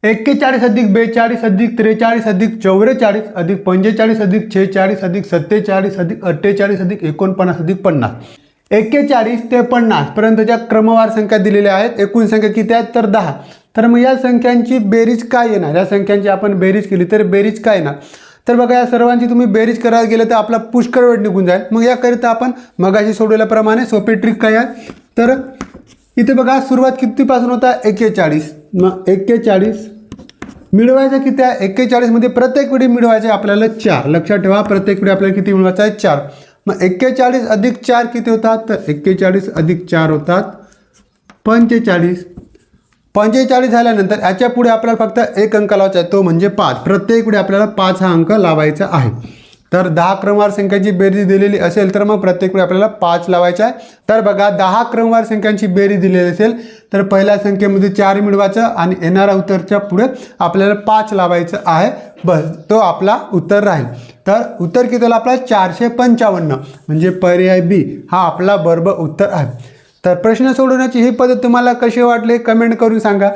41 अधिक 42 अधिक 43 अधिक 44 अधिक 45 अधिक 46 अधिक 47 अधिक 48 अधिक 49 अधिक 50. 41 ते 50 पर्यंतच्या क्रमवार संख्या दिलेल्या आहेत. एकूण संख्या किती आहेत तर 10. तर मग या संख्यांची बेरीज काय येणार? या संख्यांची आपण बेरीज केली तर बेरीज काय येणार? तर बघा, या सर्वांची तुम्ही बेरीज करायला गेलं तर आपला पुष्कळ वेळ निघून जाईल. मग याकरिता आपण मगाशी सोडवल्याप्रमाणे सोपी ट्रिक काय आहे तर इथे बघा, सुरुवात कितीपासून होता 41. मग 41 मिळवायचं किती आहे? 41 मध्ये प्रत्येक वेळी मिळवायचे आपल्याला 4. लक्षात ठेवा, प्रत्येक वेळी आपल्याला किती मिळवायचं आहे? 4. मग 41 अधिक 4 किती होतात? तर 41 अधिक 4 होतात 45. 45 झाल्यानंतर याच्या पुढे आपल्याला फक्त एक अंक लावायचा आहे, तो म्हणजे 5. प्रत्येक वेळी आपल्याला 5 हा अंक लावायचा आहे. तर 10 क्रमवार संख्यांची बेरीज दिलेली असेल तर मग प्रत्येक वेळी आपल्याला 5 लावायचा आहे. तर बघा, 10 क्रमवार संख्यांची बेरीज दिलेली असेल तर पहिल्या संख्येमध्ये 4 मिळवायचं आणि येणाऱ्या उत्तरच्या पुढे आपल्याला 5 लावायचं आहे. बस, तो आपला उत्तर राहील. तर उत्तर किती आपला 455, म्हणजे पर्याय बी हा आपला बरोबर उत्तर आहे. तर प्रश्न सोडवण्याची ही पद्धत तुम्हाला कशी वाटली कमेंट करून सांगा.